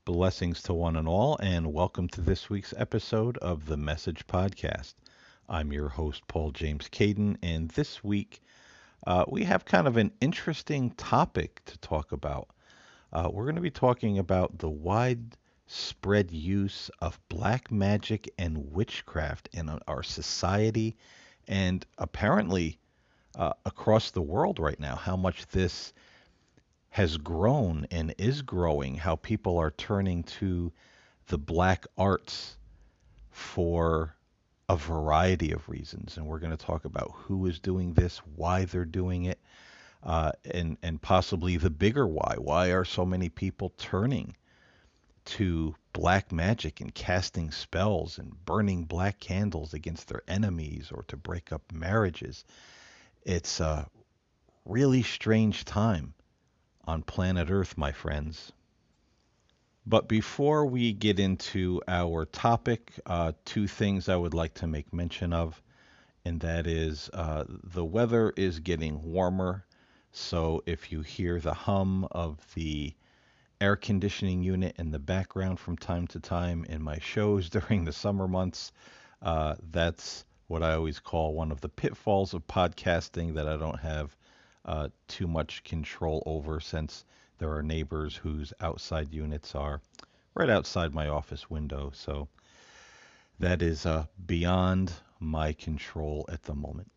Blessings to one and all, and welcome to this week's episode of the Message Podcast. I'm your host, Paul James Caden, and this week we have kind of an interesting topic to talk about. We're going to be talking about the widespread use of black magic and witchcraft in our society and apparently across the world right now, how much this has grown and is growing, how people are turning to the black arts for a variety of reasons. And we're going to talk about who is doing this, why they're doing it, and possibly the bigger why. Why are so many people turning to black magic and casting spells and burning black candles against their enemies or to break up marriages? It's a really strange time on planet Earth, my friends. But before we get into our topic, two things I would like to make mention of, and that is the weather is getting warmer. So if you hear the hum of the air conditioning unit in the background from time to time in my shows during the summer months, that's what I always call one of the pitfalls of podcasting that I don't have too much control over, since there are neighbors whose outside units are right outside my office window. So that is beyond my control at the moment.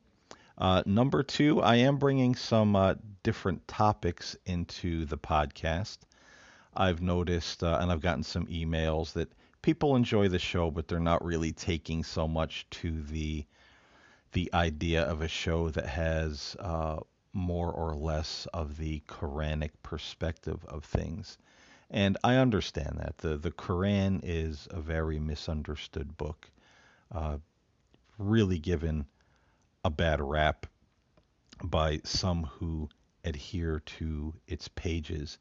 Number two, I am bringing some different topics into the podcast. I've noticed, and I've gotten some emails that people enjoy the show, but they're not really taking so much to the idea of a show that has more or less of the Quranic perspective of things. And I understand that. The Quran is a very misunderstood book, uh, really given a bad rap by some who adhere to its pages.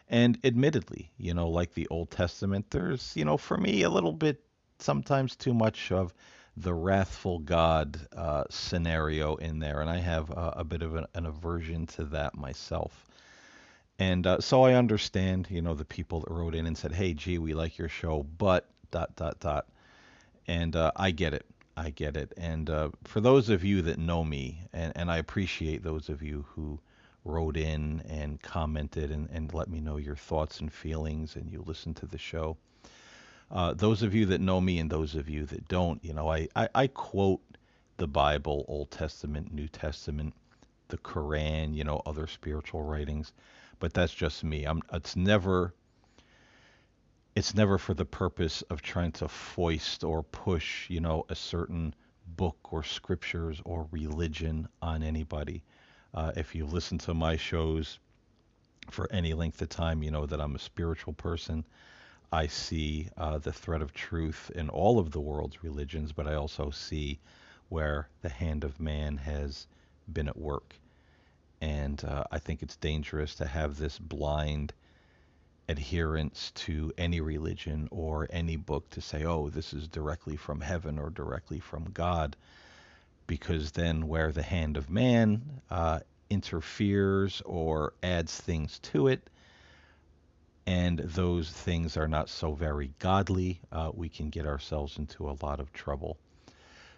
And admittedly, like the Old Testament, there's, for me, a little bit sometimes too much of the wrathful God scenario in there. And I have a bit of an aversion to that myself. And so I understand, the people that wrote in and said, hey, gee, we like your show, but dot, dot, dot. And I get it. I get it. And for those of you that know me, and I appreciate those of you who wrote in and commented and let me know your thoughts and feelings and you listen to the show. Those of you that know me and those of you that don't, I quote the Bible, Old Testament, New Testament, the Quran, other spiritual writings, but that's just me. It's never for the purpose of trying to foist or push, a certain book or scriptures or religion on anybody. If you listen to my shows for any length of time, you know that I'm a spiritual person. I see the thread of truth in all of the world's religions, but I also see where the hand of man has been at work. And I think it's dangerous to have this blind adherence to any religion or any book to say, oh, this is directly from heaven or directly from God, because then where the hand of man interferes or adds things to it, and those things are not so very godly, we can get ourselves into a lot of trouble.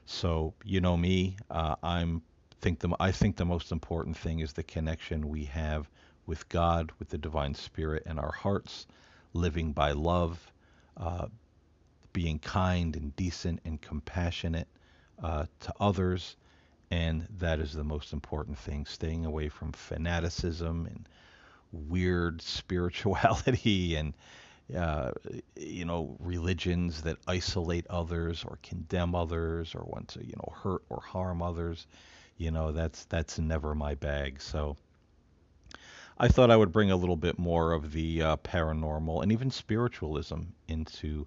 So, me, I think the most important thing is the connection we have with God, with the divine spirit in our hearts, living by love, uh, being kind and decent and compassionate to others. And that is the most important thing, staying away from fanaticism and weird spirituality and uh, religions that isolate others or condemn others or want to, hurt or harm others. That's never my bag. So I thought I would bring a little bit more of the paranormal and even spiritualism into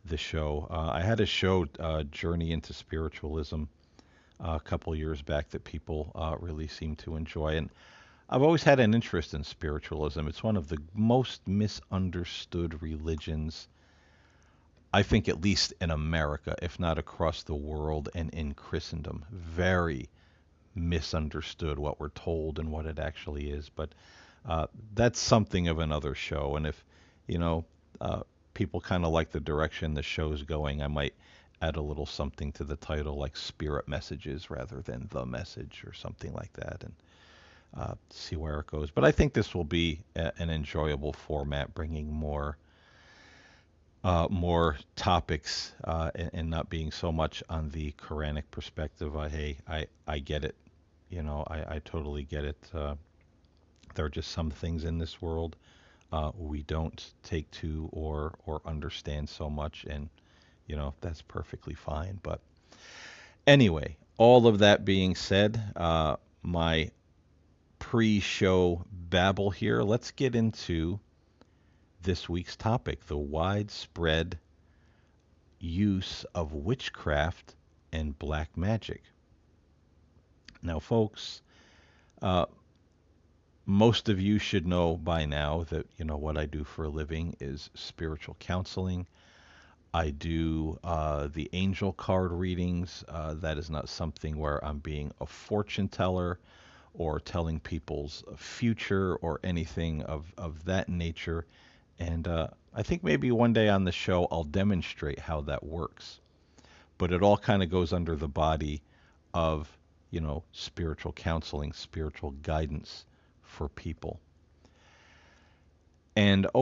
the show. I had a show, Journey into Spiritualism, a couple years back that people really seem to enjoy. And I've always had an interest in spiritualism. It's one of the most misunderstood religions, I think, at least in America, if not across the world and in Christendom. Very misunderstood what we're told and what it actually is. But that's something of another show. And if, you know, uh, people kind of like the direction the show's going, I might add a little something to the title, like spirit messages rather than the message or something like that, and see where it goes. But I think this will be an enjoyable format, bringing more topics and not being so much on the Quranic perspective. I get it. I totally get it. There are just some things in this world we don't take to or understand so much, and that's perfectly fine. But anyway, all of that being said, my pre-show babble here. Let's get into this week's topic: the widespread use of witchcraft and black magic. Now, folks, uh, most of you should know by now that what I do for a living is spiritual counseling. I do the angel card readings. That is not something where I'm being a fortune teller or telling people's future or anything of that nature. And I think maybe one day on the show I'll demonstrate how that works. But it all kind of goes under the body of, spiritual counseling, spiritual guidance for people. And I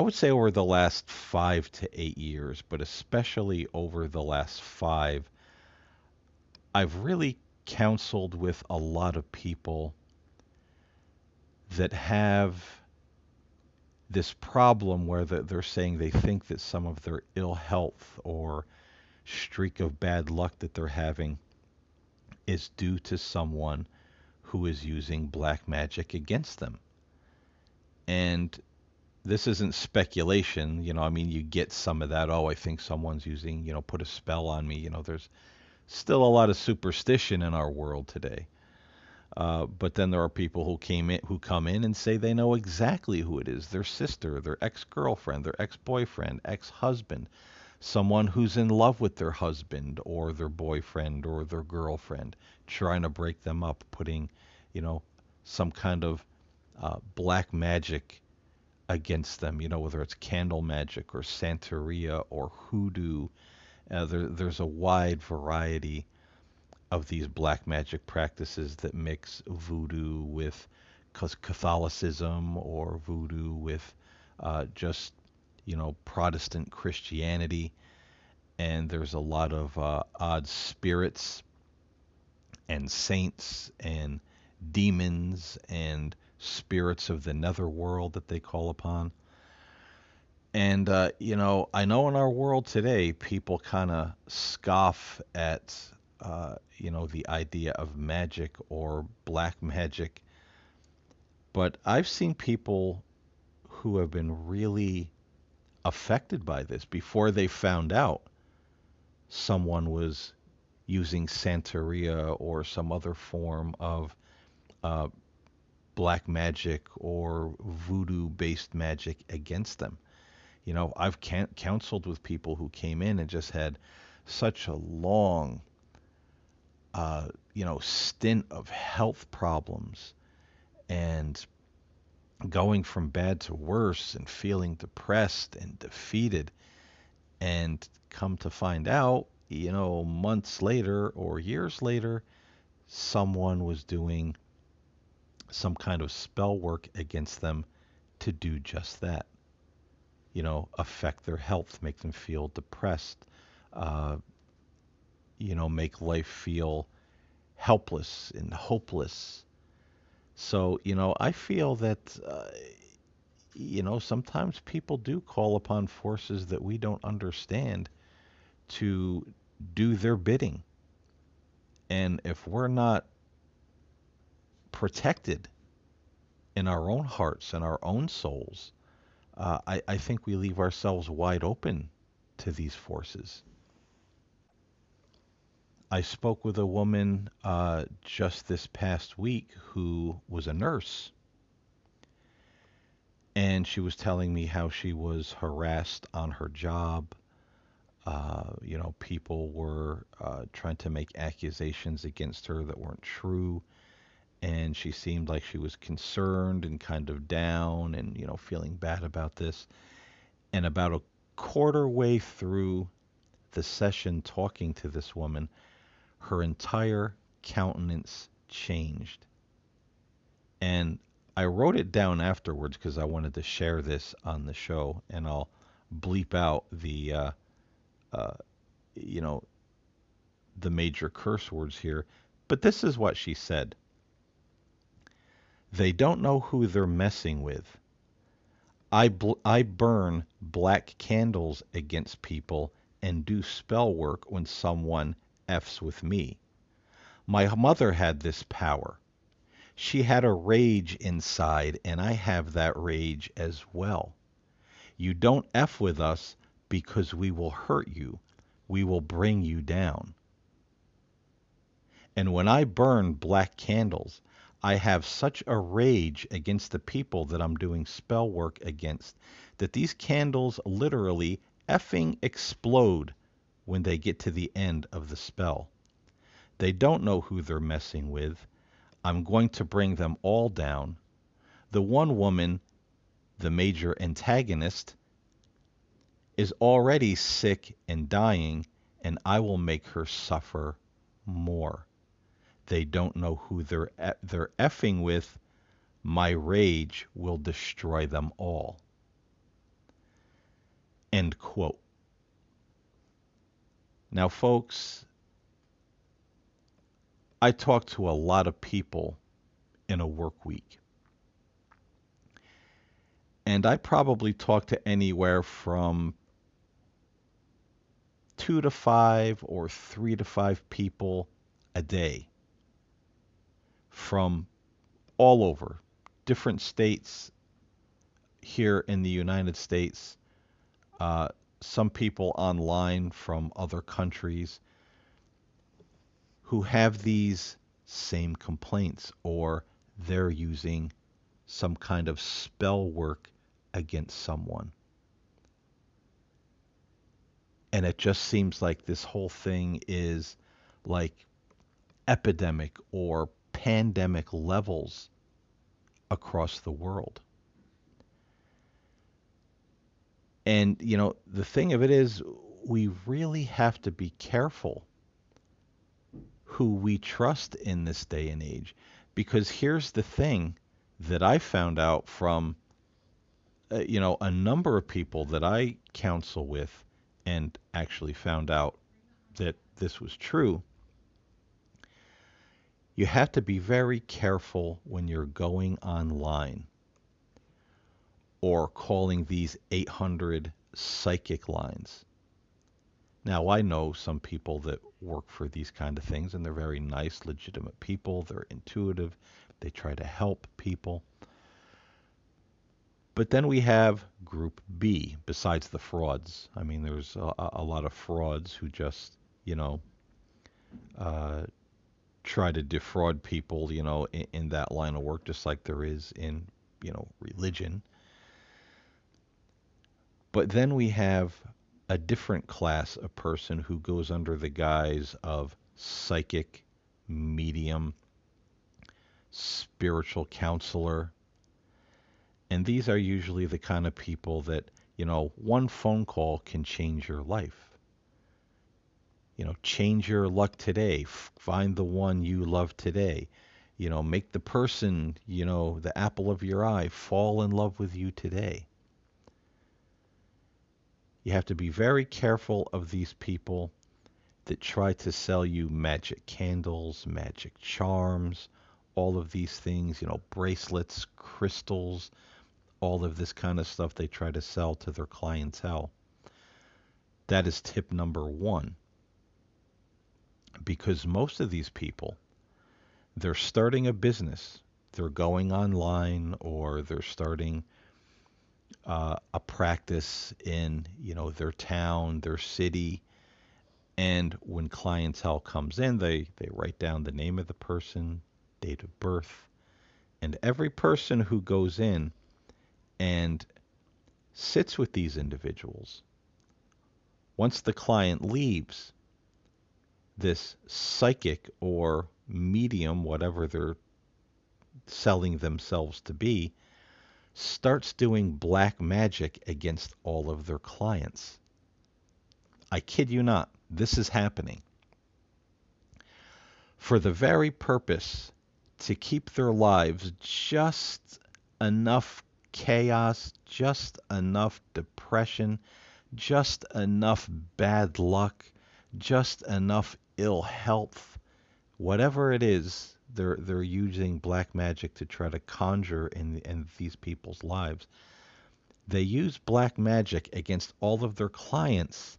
would say over the last 5 to 8 years, but especially over the last five, I've really counseled with a lot of people that have this problem where they're saying they think that some of their ill health or streak of bad luck that they're having is due to someone who is using black magic against them. And this isn't speculation, I mean, you get some of that. Oh, I think someone's using, put a spell on me. There's still a lot of superstition in our world today. But then there are people who come in and say they know exactly who it is: their sister, their ex-girlfriend, their ex-boyfriend, ex-husband, someone who's in love with their husband or their boyfriend or their girlfriend, trying to break them up, putting, some kind of black magic against them, whether it's candle magic or Santeria or hoodoo. There's a wide variety of these black magic practices that mix voodoo with Catholicism or voodoo with just, Protestant Christianity. And there's a lot of odd spirits and saints and demons and spirits of the netherworld that they call upon. And, I know in our world today, people kind of scoff at, the idea of magic or black magic. But I've seen people who have been really affected by this before they found out someone was using Santeria or some other form of uh, black magic or voodoo-based magic against them. I've counseled with people who came in and just had such a long, stint of health problems and going from bad to worse and feeling depressed and defeated. And come to find out, months later or years later, someone was doing some kind of spell work against them to do just that. Affect their health, make them feel depressed, uh, make life feel helpless and hopeless. So, I feel that, sometimes people do call upon forces that we don't understand to do their bidding. And if we're not protected in our own hearts and our own souls, I think we leave ourselves wide open to these forces. I spoke with a woman just this past week who was a nurse, and she was telling me how she was harassed on her job. People were trying to make accusations against her that weren't true, and she seemed like she was concerned and kind of down and, feeling bad about this. And about a quarter way through the session talking to this woman, her entire countenance changed. And I wrote it down afterwards because I wanted to share this on the show, and I'll bleep out uh, you know, the major curse words here. But this is what she said. They don't know who they're messing with. I burn black candles against people and do spell work when someone F's with me. My mother had this power. She had a rage inside, and I have that rage as well. You don't F with us because we will hurt you. We will bring you down. And when I burn black candles, I have such a rage against the people that I'm doing spell work against that these candles literally effing explode when they get to the end of the spell. They don't know who they're messing with. I'm going to bring them all down. The one woman, the major antagonist, is already sick and dying, and I will make her suffer more. They don't know who they're effing with. My rage will destroy them all. End quote. Now, folks, I talk to a lot of people in a work week. And I probably talk to anywhere from 2 to 5 or 3 to 5 people a day from all over, different states here in the United States, some people online from other countries who have these same complaints, or they're using some kind of spell work against someone. And it just seems like this whole thing is like epidemic or pandemic levels across the world. And, the thing of it is, we really have to be careful who we trust in this day and age. Because here's the thing that I found out from, a number of people that I counsel with, and actually found out that this was true. You have to be very careful when you're going online or calling these 800 psychic lines. Now, I know some people that work for these kind of things, and they're very nice, legitimate people. They're intuitive. They try to help people. But then we have group B, besides the frauds. I mean, there's a lot of frauds who just, uh, try to defraud people, in that line of work, just like there is in, religion. But then we have a different class of person who goes under the guise of psychic, medium, spiritual counselor. And these are usually the kind of people that, one phone call can change your life. Change your luck today. Find the one you love today. Make the person, the apple of your eye, fall in love with you today. You have to be very careful of these people that try to sell you magic candles, magic charms, all of these things, bracelets, crystals, all of this kind of stuff they try to sell to their clientele. That is tip number one. Because most of these people, they're starting a business. They're going online, or they're starting a practice in, their town, their city. And when clientele comes in, they write down the name of the person, date of birth. And every person who goes in and sits with these individuals, once the client leaves, this psychic or medium, whatever they're selling themselves to be, starts doing black magic against all of their clients. I kid you not, this is happening. For the very purpose to keep their lives just enough chaos, just enough depression, just enough bad luck, just enough ill health, whatever it is, they're using black magic to try to conjure in these people's lives. They use black magic against all of their clients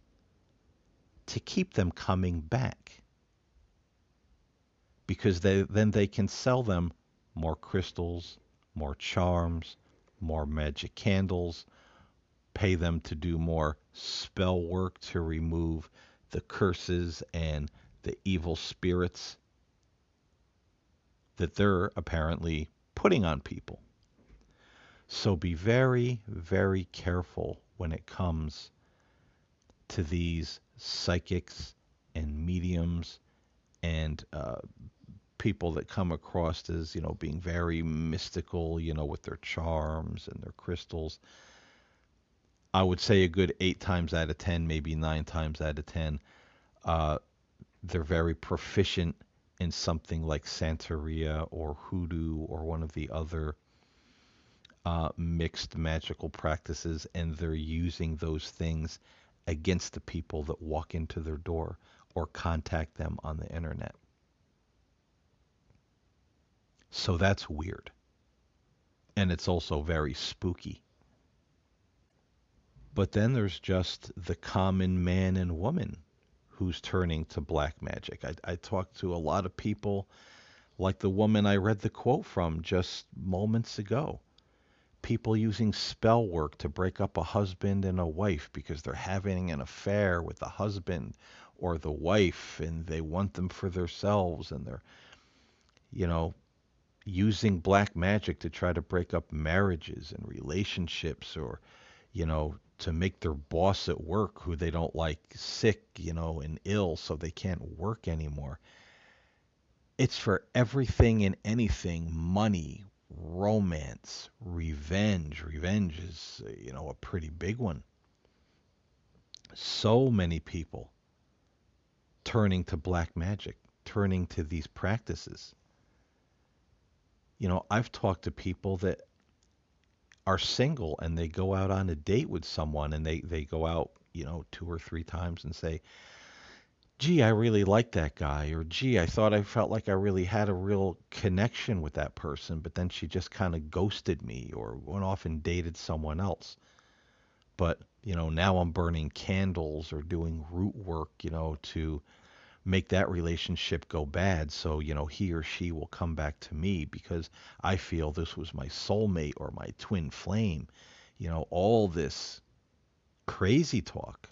to keep them coming back, because then they can sell them more crystals, more charms, more magic candles, pay them to do more spell work to remove the curses and the evil spirits that they're apparently putting on people. So be very, very careful when it comes to these psychics and mediums and people that come across as, being very mystical, with their charms and their crystals. I would say a good 8 times out of 10, maybe 9 times out of 10, uh, they're very proficient in something like Santeria or Hoodoo or one of the other mixed magical practices, and they're using those things against the people that walk into their door or contact them on the internet. So that's weird. And it's also very spooky. But then there's just the common man and woman who's turning to black magic. I talked to a lot of people, like the woman I read the quote from just moments ago. People using spell work to break up a husband and a wife because they're having an affair with the husband or the wife and they want them for themselves, and they're, you know, using black magic to try to break up marriages and relationships, or, to make their boss at work who they don't like sick, and ill, so they can't work anymore. It's for everything and anything: money, romance, revenge. Revenge is, a pretty big one. So many people turning to black magic, turning to these practices. I've talked to people that are single and they go out on a date with someone, and they go out, 2 or 3 times and say, gee, I really like that guy, or gee, I felt like I really had a real connection with that person, but then she just kind of ghosted me or went off and dated someone else. But, now I'm burning candles or doing root work, to make that relationship go bad, so, he or she will come back to me because I feel this was my soulmate or my twin flame. All this crazy talk.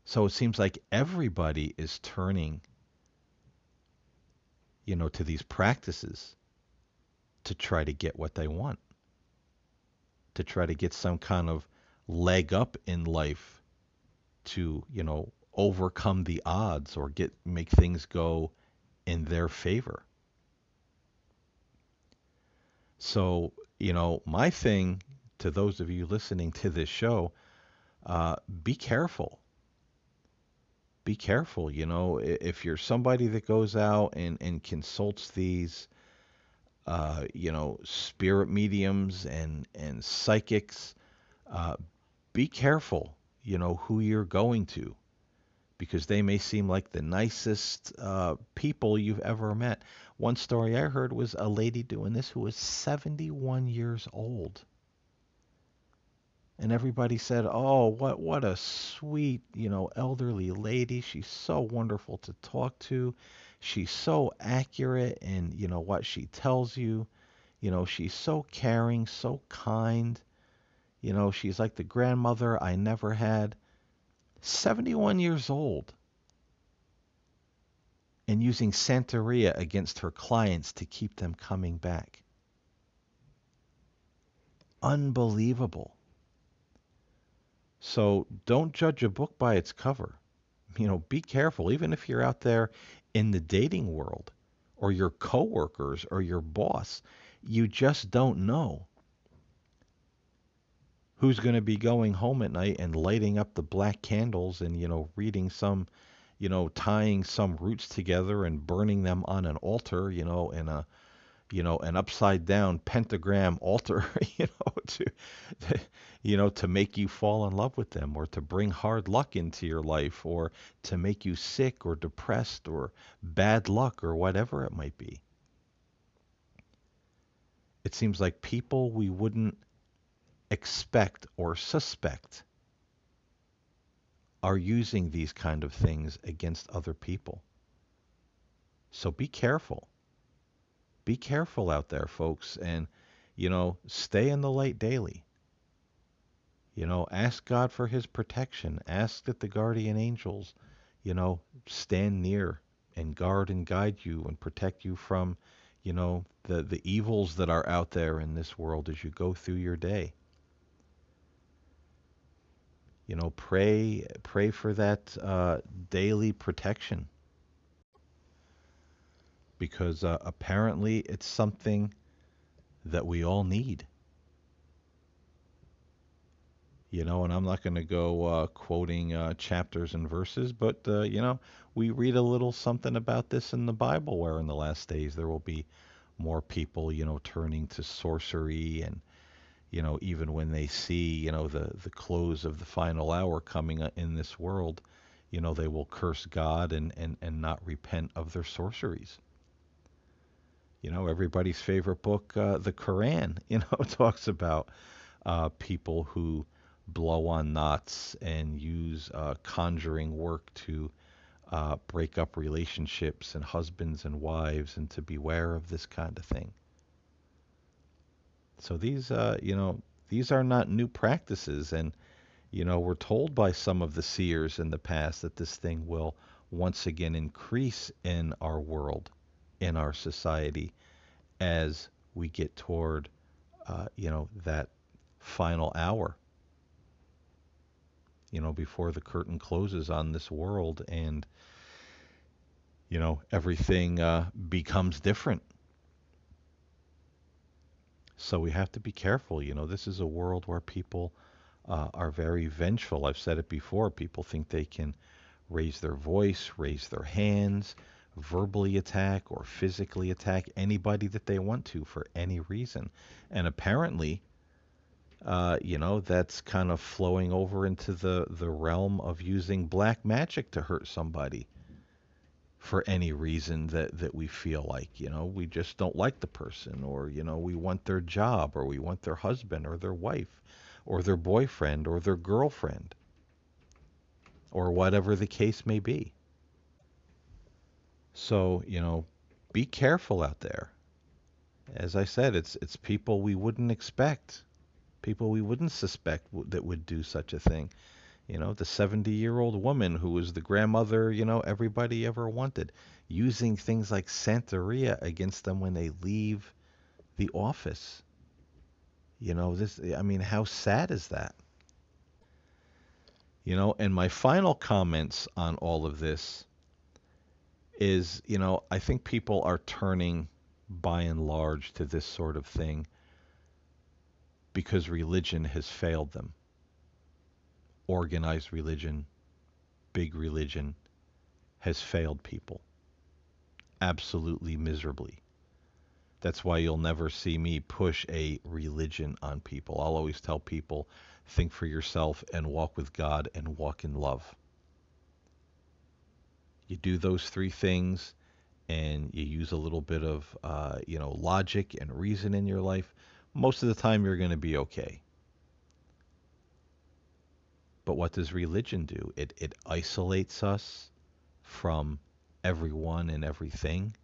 So it seems like everybody is turning, to these practices to try to get what they want, to try to get some kind of leg up in life, to, overcome the odds or make things go in their favor. So, my thing to those of you listening to this show, be careful. Be careful. If you're somebody that goes out and consults these, spirit mediums and psychics, uh, be careful, who you're going to, because they may seem like the nicest people you've ever met. One story I heard was a lady doing this who was 71 years old. And everybody said, "Oh, what a sweet, elderly lady. She's so wonderful to talk to. She's so accurate in, what she tells you. She's so caring, so kind. She's like the grandmother I never had." 71 years old, and using Santeria against her clients to keep them coming back. Unbelievable. So don't judge a book by its cover. Be careful, even if you're out there in the dating world or your coworkers or your boss. You just don't know who's going to be going home at night and lighting up the black candles and, reading some, tying some roots together and burning them on an altar, in a, an upside down pentagram altar, to, to make you fall in love with them or to bring hard luck into your life or to make you sick or depressed or bad luck or whatever it might be. It seems like people we wouldn't expect or suspect are using these kind of things against other people. So be careful. Be careful out there, folks, and stay in the light daily. Ask God for his protection. Ask that the guardian angels, stand near and guard and guide you and protect you from, the evils that are out there in this world as you go through your day. Pray for that daily protection because apparently it's something that we all need. And I'm not going to go quoting chapters and verses, but we read a little something about this in the Bible, where in the last days there will be more people, turning to sorcery, and even when they see, the close of the final hour coming in this world, they will curse God and not repent of their sorceries. Everybody's favorite book, the Quran, talks about people who blow on knots and use conjuring work to break up relationships and husbands and wives and to beware of this kind of thing. So these are not new practices. And, we're told by some of the seers in the past that this thing will once again increase in our world, in our society, as we get toward, that final hour, before the curtain closes on this world and, everything becomes different. So we have to be careful. This is a world where people are very vengeful. I've said it before. People think they can raise their voice, raise their hands, verbally attack or physically attack anybody that they want to for any reason. And apparently, that's kind of flowing over into the realm of using black magic to hurt somebody for any reason that we feel like, we just don't like the person, or, we want their job, or we want their husband or their wife or their boyfriend or their girlfriend or whatever the case may be. So, be careful out there. As I said, it's people we wouldn't expect, people we wouldn't suspect that would do such a thing. The 70-year-old woman who was the grandmother, everybody ever wanted, using things like Santeria against them when they leave the office. I mean, how sad is that? And my final comments on all of this is, I think people are turning by and large to this sort of thing because religion has failed them. Organized religion, big religion has failed people absolutely miserably. That's why you'll never see me push a religion on people. I'll always tell people, think for yourself and walk with God and walk in love. You do those three things and you use a little bit of, logic and reason in your life, most of the time you're going to be okay. But what does religion do? It isolates us from everyone and everything.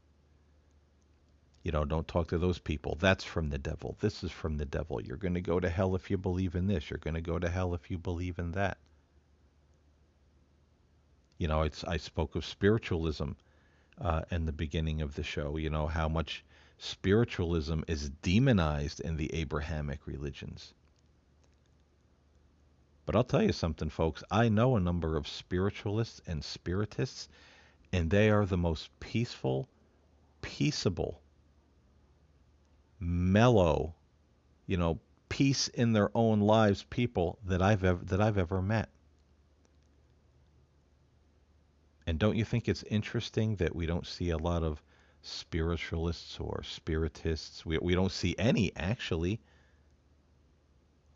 Don't talk to those people. That's from the devil. This is from the devil. You're going to go to hell if you believe in this. You're going to go to hell if you believe in that. I spoke of spiritualism in the beginning of the show. How much spiritualism is demonized in the Abrahamic religions. But I'll tell you something, folks. I know a number of spiritualists and spiritists, and they are the most peaceful peaceable, mellow, you know, peace in their own lives people that I've ever met. And don't you think it's interesting that we don't see a lot of spiritualists or spiritists? We don't see any actually,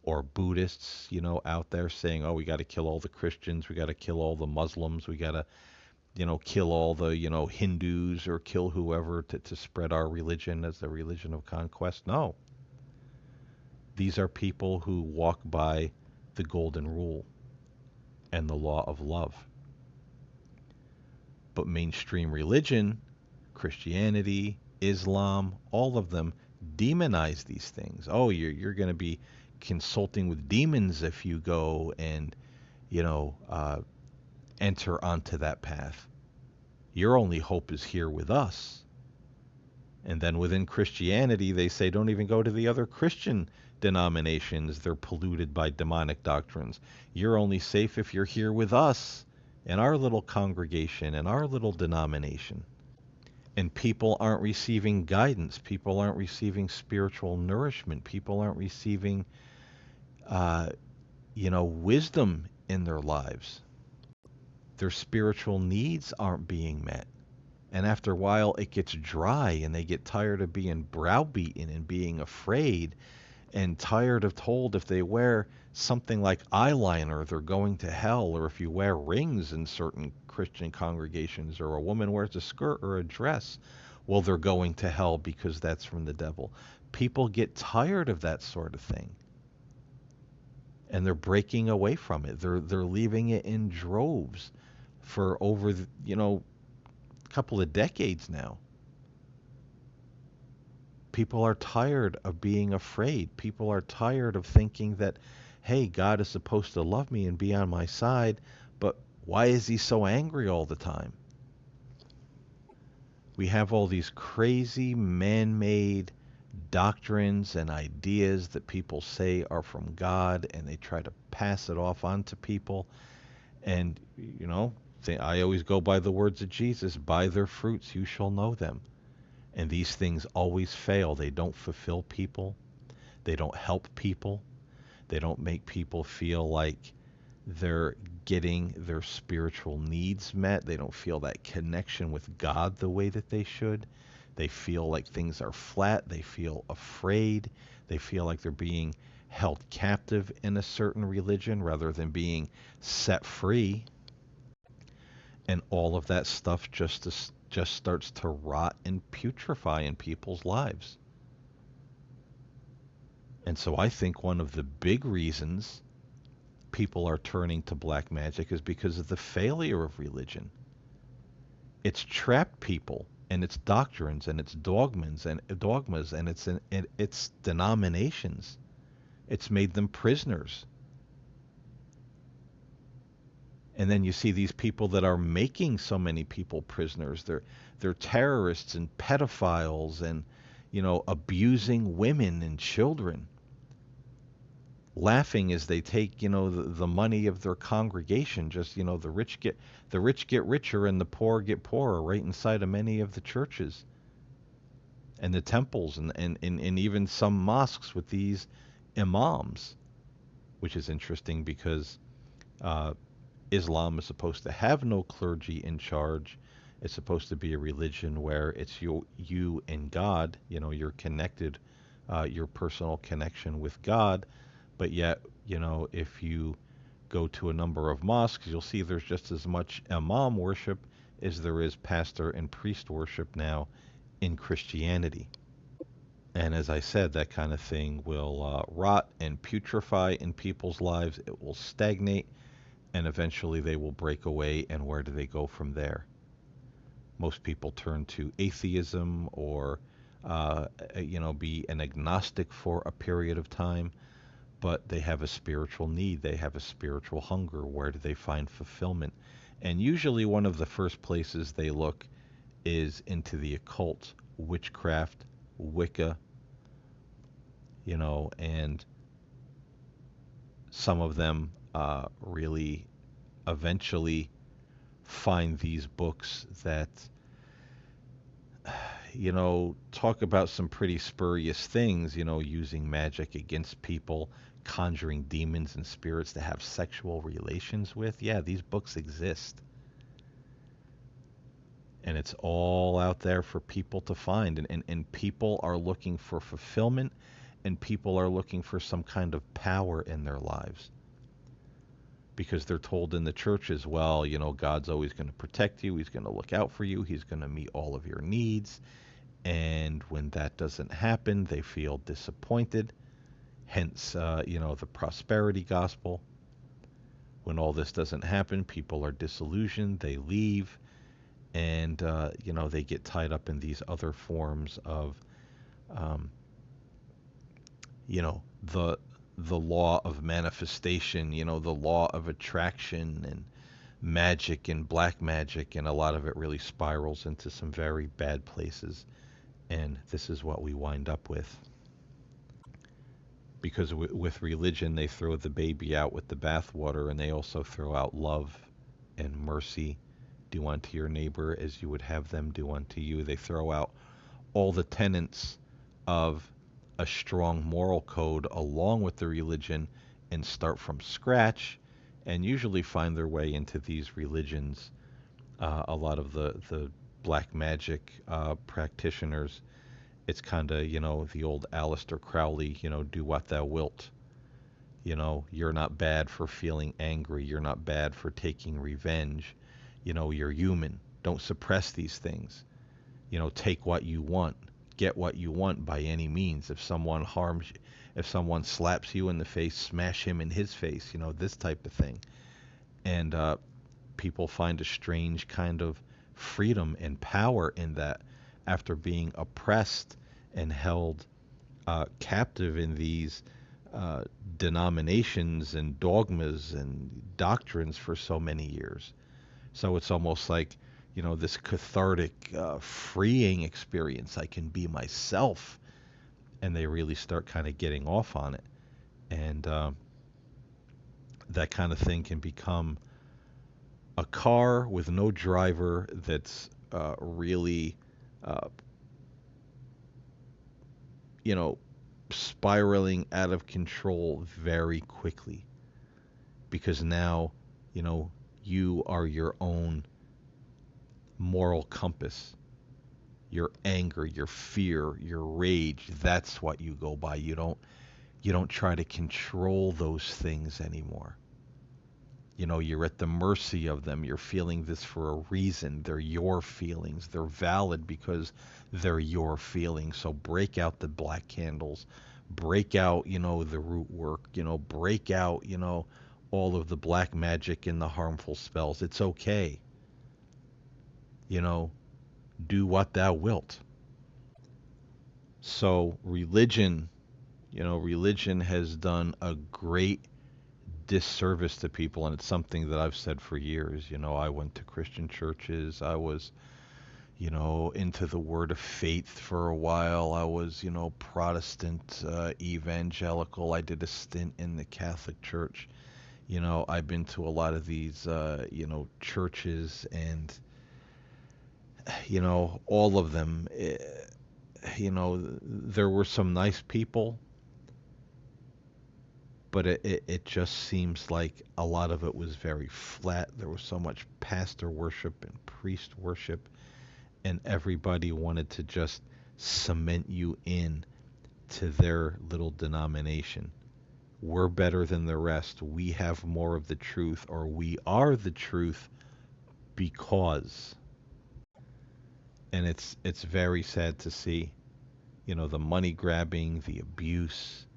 or Buddhists, out there saying, "Oh, we got to kill all the Christians, we got to kill all the Muslims, we got to, kill all the, Hindus or kill whoever to spread our religion as the religion of conquest." No, these are people who walk by the golden rule and the law of love. But mainstream religion, Christianity, Islam, all of them demonize these things. Oh, you're going to be consulting with demons if you go and you know enter onto that path. Your only hope is here with us. And then within Christianity, they say don't even go to the other Christian denominations. They're polluted by demonic doctrines. You're only safe if you're here with us in our little congregation, in our little denomination. And people aren't receiving guidance. People aren't receiving spiritual nourishment. People aren't receiving, wisdom in their lives. Their spiritual needs aren't being met. And after a while, it gets dry, and they get tired of being browbeaten and being afraid, and tired of told if they wear something like eyeliner, they're going to hell, or if you wear rings in certain Christian congregations, or a woman wears a skirt or a dress, well, they're going to hell because that's from the devil. People get tired of that sort of thing, and they're breaking away from it. They're leaving it in droves for over, a couple of decades now. People are tired of being afraid. People are tired of thinking that, hey, God is supposed to love me and be on my side, but why is he so angry all the time? We have all these crazy man-made doctrines and ideas that people say are from God, and they try to pass it off onto people. And, I always go by the words of Jesus, by their fruits you shall know them. And these things always fail. They don't fulfill people. They don't help people. They don't make people feel like they're getting their spiritual needs met. They don't feel that connection with God the way that they should. They feel like things are flat. They feel afraid. They feel like they're being held captive in a certain religion rather than being set free. And all of that stuff just starts to rot and putrefy in people's lives. And so I think one of the big reasons people are turning to black magic is because of the failure of religion. It's trapped people, and its doctrines, and its dogmas, and its denominations. It's made them prisoners. And then you see these people that are making so many people prisoners. They're terrorists and pedophiles and, abusing women and children. Laughing as they take, the money of their congregation. Just, the rich get richer and the poor get poorer right inside of many of the churches and the temples and even some mosques with these imams, which is interesting because Islam is supposed to have no clergy in charge. It's supposed to be a religion where it's you and God. You're connected, your personal connection with God. But yet, if you go to a number of mosques, you'll see there's just as much imam worship as there is pastor and priest worship now in Christianity. And as I said, that kind of thing will rot and putrefy in people's lives. It will stagnate, and eventually they will break away. And where do they go from there? Most people turn to atheism or, be an agnostic for a period of time. But they have a spiritual need. They have a spiritual hunger. Where do they find fulfillment? And usually one of the first places they look is into the occult, witchcraft, Wicca, and some of them really eventually find these books that talk about some pretty spurious things, using magic against people, conjuring demons and spirits to have sexual relations with. Yeah, these books exist. And it's all out there for people to find. And people are looking for fulfillment, and people are looking for some kind of power in their lives. Because they're told in the church as well, God's always going to protect you, He's going to look out for you, He's going to meet all of your needs. And when that doesn't happen, they feel disappointed. Hence, the prosperity gospel. When all this doesn't happen, people are disillusioned, they leave, and they get tied up in these other forms of, um, the law of manifestation, the law of attraction and magic and black magic, and a lot of it really spirals into some very bad places. And this is what we wind up with. Because with religion, they throw the baby out with the bathwater, and they also throw out love and mercy. Do unto your neighbor as you would have them do unto you. They throw out all the tenets of a strong moral code along with the religion and start from scratch, and usually find their way into these religions. A lot of the black magic practitioners, it's kind of, the old Aleister Crowley, do what thou wilt. You're not bad for feeling angry. You're not bad for taking revenge. You're human. Don't suppress these things. Take what you want. Get what you want by any means. If someone harms, if someone slaps you in the face, smash him in his face. This type of thing. And people find a strange kind of freedom and power in that after being oppressed and held captive in these denominations and dogmas and doctrines for so many years. So it's almost like, this cathartic, freeing experience. I can be myself. And they really start kind of getting off on it. And that kind of thing can become a car with no driver that's really, uh, spiraling out of control very quickly. Because now, you are your own moral compass. Your anger, your fear, your rage, that's what you go by. You don't try to control those things anymore. You're at the mercy of them. You're feeling this for a reason. They're your feelings. They're valid because they're your feelings. So break out the black candles. Break out, the root work. Break out, all of the black magic and the harmful spells. It's okay. Do what thou wilt. So religion has done a great disservice to people, and it's something that I've said for years. I went to Christian churches. I was, into the word of faith for a while. I was, Protestant, evangelical. I did a stint in the Catholic Church. I've been to a lot of these, churches, and, all of them, there were some nice people, but it just seems like a lot of it was very flat. There was so much pastor worship and priest worship, and everybody wanted to just cement you in to their little denomination. We're better than the rest. We have more of the truth, or we are the truth because. And it's very sad to see, the money grabbing, the abuse,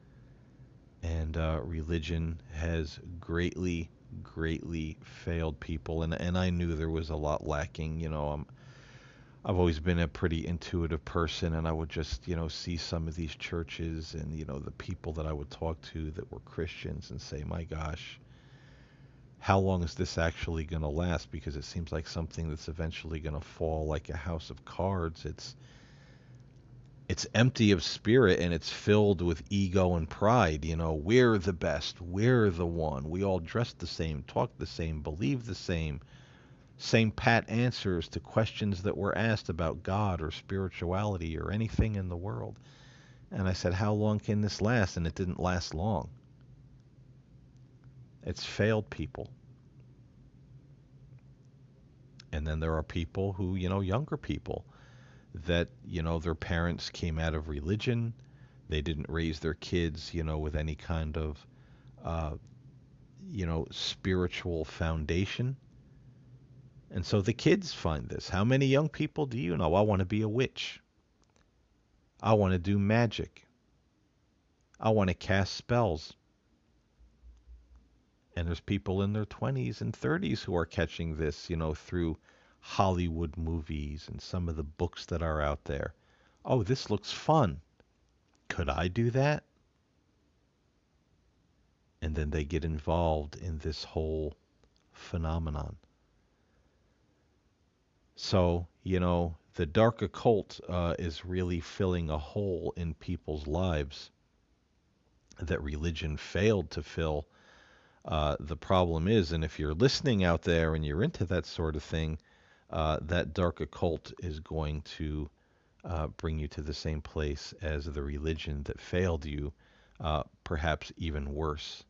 and religion has greatly, greatly failed people. And I knew there was a lot lacking. I've always been a pretty intuitive person, and I would just, see some of these churches and, the people that I would talk to that were Christians and say, my gosh, how long is this actually going to last? Because it seems like something that's eventually going to fall like a house of cards. It's empty of spirit, and it's filled with ego and pride. We're the best. We're the one. We all dress the same, talk the same, believe the same. same pat answers to questions that were asked about God or spirituality or anything in the world. And I said, how long can this last? And it didn't last long. It's failed people. And then there are people who, younger people that, their parents came out of religion. They didn't raise their kids, with any kind of, uh, spiritual foundation. And so the kids find this. How many young people do you know? I want to be a witch. I want to do magic. I want to cast spells. And there's people in their 20s and 30s who are catching this, through Hollywood movies and some of the books that are out there. Oh, this looks fun. Could I do that? And then they get involved in this whole phenomenon. So, the dark occult is really filling a hole in people's lives that religion failed to fill. The problem is, and if you're listening out there and you're into that sort of thing, that dark occult is going to bring you to the same place as the religion that failed you, perhaps even worse.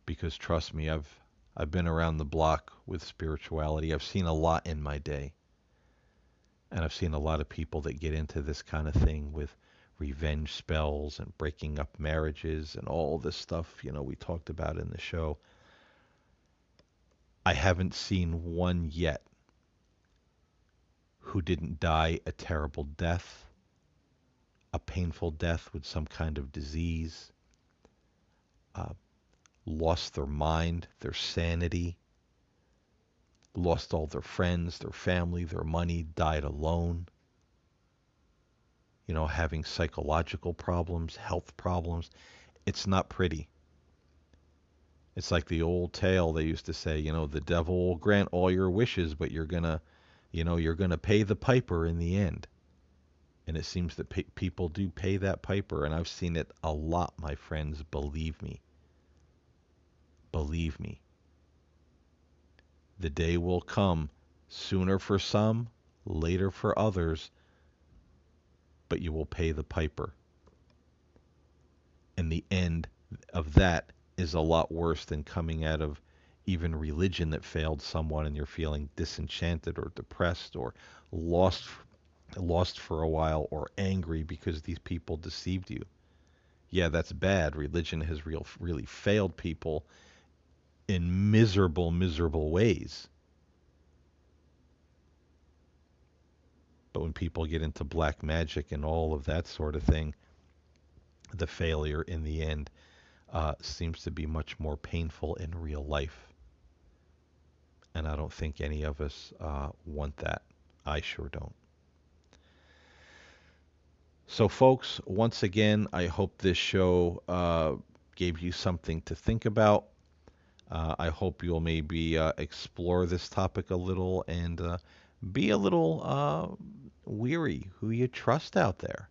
Because trust me, I've been around the block with spirituality. I've seen a lot in my day. And I've seen a lot of people that get into this kind of thing with revenge spells and breaking up marriages and all this stuff, we talked about in the show. I haven't seen one yet who didn't die a terrible death, a painful death with some kind of disease, uh, lost their mind, their sanity, lost all their friends, their family, their money, died alone, having psychological problems, health problems. It's not pretty. It's like the old tale they used to say, the devil will grant all your wishes, but you're gonna pay the piper in the end. And it seems that people do pay that piper, and I've seen it a lot, my friends. Believe me. Believe me. The day will come, sooner for some, later for others, but you will pay the piper. And the end of that is a lot worse than coming out of even religion that failed someone and you're feeling disenchanted or depressed or lost for a while or angry because these people deceived you. Yeah, that's bad. Religion has really failed people in miserable ways. But when people get into black magic and all of that sort of thing, the failure in the end seems to be much more painful in real life. And I don't think any of us want that. I sure don't. So, folks, once again, I hope this show gave you something to think about. I hope you'll maybe explore this topic a little and be a little weary who you trust out there.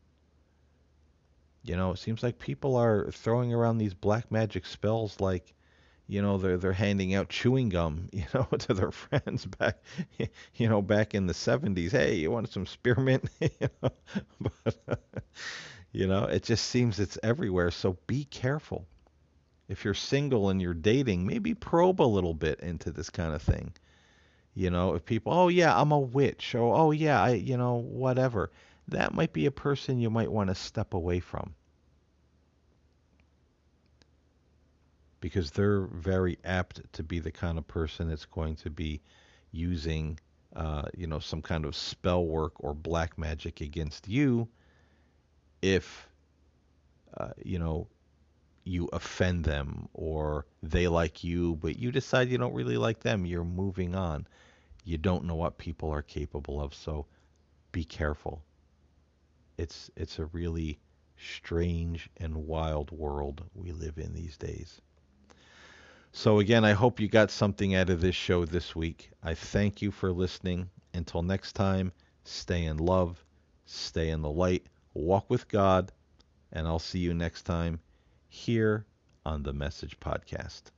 It seems like people are throwing around these black magic spells like, they're handing out chewing gum, to their friends back, back in the 70s. Hey, you want some spearmint? But, it just seems it's everywhere. So be careful. If you're single and you're dating, maybe probe a little bit into this kind of thing. If people, oh yeah, I'm a witch, or oh yeah, whatever. That might be a person you might want to step away from. Because they're very apt to be the kind of person that's going to be using, some kind of spell work or black magic against you if, you offend them or they like you, but you decide you don't really like them. You're moving on. You don't know what people are capable of, so be careful. It's a really strange and wild world we live in these days. So again, I hope you got something out of this show this week. I thank you for listening. Until next time, stay in love, stay in the light, walk with God, and I'll see you next time here on the Message Podcast.